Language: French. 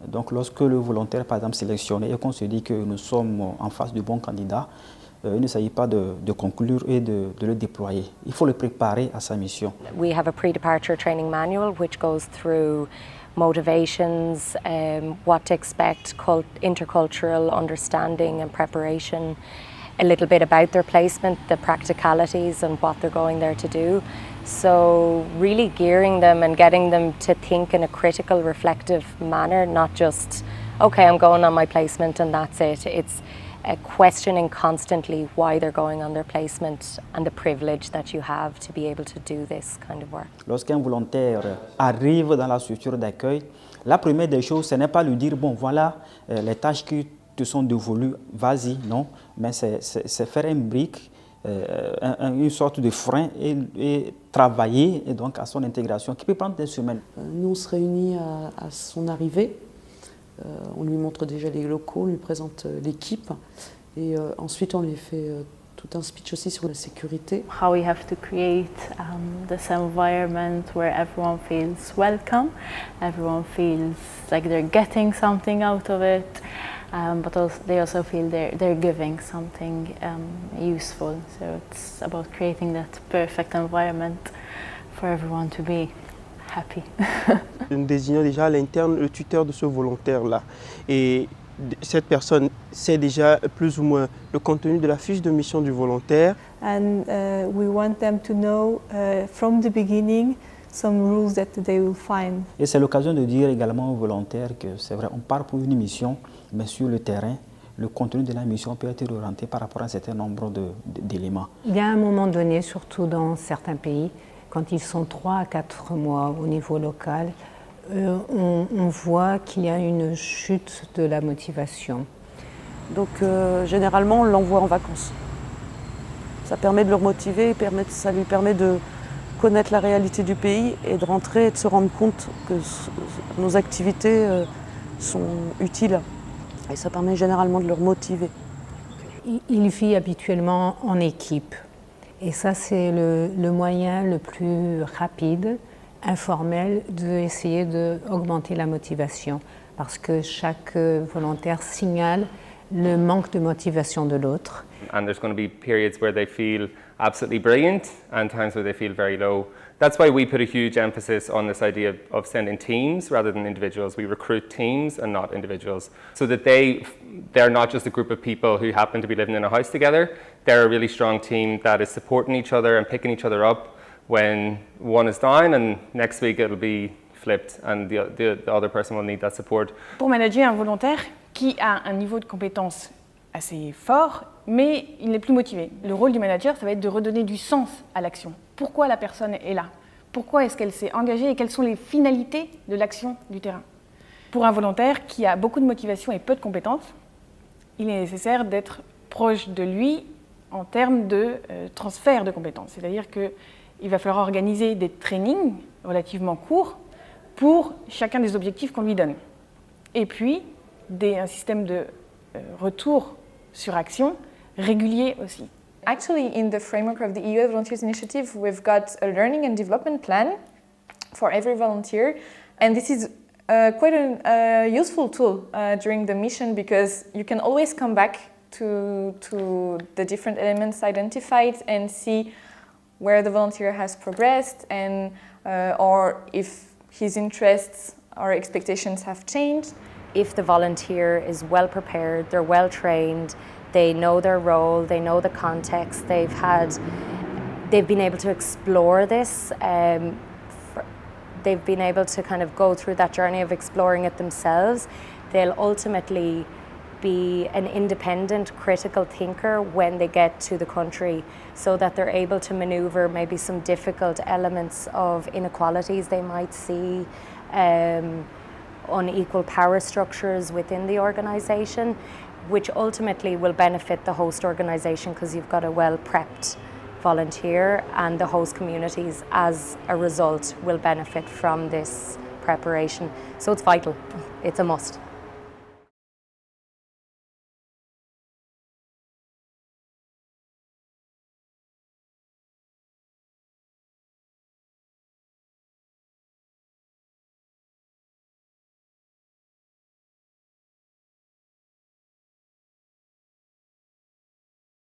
Donc lorsque le volontaire est par exemple sélectionné et qu'on se dit que nous sommes en face de bons candidats, il ne s'agit pas de conclure et de le déployer. Il faut le préparer à sa mission. We have a pre-departure training manual which goes through motivations, what to expect, intercultural understanding and preparation, a little bit about their placement, the practicalities and what they're going there to do. So really gearing them and getting them to think in a critical, reflective manner, not just, okay, I'm going on my placement and that's it. It's questioning constantly why they're going on their placement and the privilege that you have to be able to do this kind of work. Lorsqu'un volontaire arrive dans la structure d'accueil, la première des choses, ce n'est pas lui dire, bon voilà, les tâches qui te sont dévolues, vas-y, non, mais c'est faire un brique, une sorte de frein et travailler et donc à son intégration qui peut prendre des semaines. Nous on se réunit à son arrivée. On lui montre déjà les locaux, on lui présente l'équipe et ensuite on lui fait tout un speech aussi sur la sécurité. How we have to create this environment where everyone feels welcome, everyone feels like they're getting something out of it, but also, they also feel they're giving something useful. So it's about creating that perfect environment for everyone to be happy. Nous désignons déjà à l'interne le tuteur de ce volontaire-là. Et cette personne sait déjà plus ou moins le contenu de la fiche de mission du volontaire. And we want them to know from the beginning some rules that they will find. Et c'est l'occasion de dire également aux volontaires que c'est vrai, on part pour une mission, mais sur le terrain, le contenu de la mission peut être orienté par rapport à un certain nombre d'éléments. Il y a un moment donné, surtout dans certains pays, quand ils sont 3 à 4 mois au niveau local, on voit qu'il y a une chute de la motivation. Donc généralement on l'envoie en vacances. Ça permet de le remotiver, ça lui permet de connaître la réalité du pays et de rentrer et de se rendre compte que nos activités sont utiles. Et ça permet généralement de le remotiver. Il vit habituellement en équipe. Et ça, c'est le moyen le plus rapide, informel, d'essayer d'augmenter la motivation. Parce que chaque volontaire signale le manque de motivation de l'autre. And there's going to be periods where they feel absolutely brilliant and times where they feel very low. That's why we put a huge emphasis on this idea of sending teams rather than individuals. We recruit teams and not individuals, so that they're not just a group of people who happen to be living in a house together. They're a really strong team that is supporting each other and picking each other up when one is down, and next week it'll be flipped and the other person will need that support. Pour manager un volontaire qui a un niveau de compétence assez fort, mais il n'est plus motivé. Le rôle du manager, ça va être de redonner du sens à l'action. Pourquoi la personne est là? Pourquoi est-ce qu'elle s'est engagée et quelles sont les finalités de l'action du terrain? Pour un volontaire qui a beaucoup de motivation et peu de compétences, il est nécessaire d'être proche de lui en termes de transfert de compétences. C'est-à-dire qu'il va falloir organiser des trainings relativement courts pour chacun des objectifs qu'on lui donne. Et puis, un système de retour sur action régulier aussi. Actually, in the framework of the EU Volunteers Initiative, we've got a learning and development plan for every volunteer, and this is quite a useful tool during the mission because you can always come back to the different elements identified and see where the volunteer has progressed and or if his interests or expectations have changed. If the volunteer is well prepared, they're well trained, they know their role, they know the context, they've been able to explore this, they've been able to kind of go through that journey of exploring it themselves, they'll ultimately be an independent, critical thinker when they get to the country so that they're able to maneuver maybe some difficult elements of inequalities they might see, unequal power structures within the organisation, which ultimately will benefit the host organisation because you've got a well-prepped volunteer, and the host communities as a result will benefit from this preparation. So it's vital, it's a must.